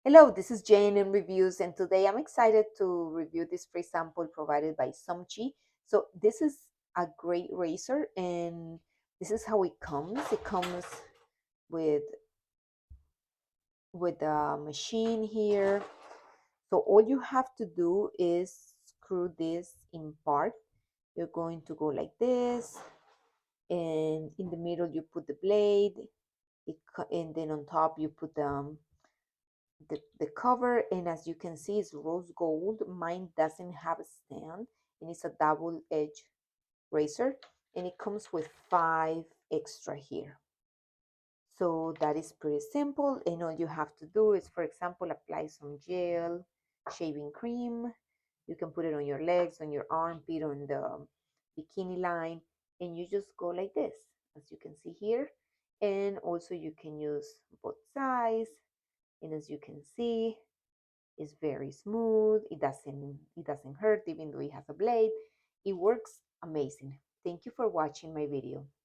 Hello, this is Jane in Reviews, and today I'm excited to review this free sample provided by ZOMCHI. So this is a great razor, and this is how it comes. It comes with a machine here. So all you have to do is screw this in part. You're going to go like this, and in the middle you put the blade, and then on top you put the cover, and as you can see, it's rose gold. Mine doesn't have a stand, and it's a double edge razor, and it comes with 5 extra here. So that is pretty simple, and all you have to do is, for example, apply some gel shaving cream. You can put it on your legs, on your armpit, on the bikini line, and you just go like this, as you can see here. And also you can use both sides, and as you can see, it's very smooth. It doesn't hurt even though it has a blade. It works amazing. Thank you for watching my video.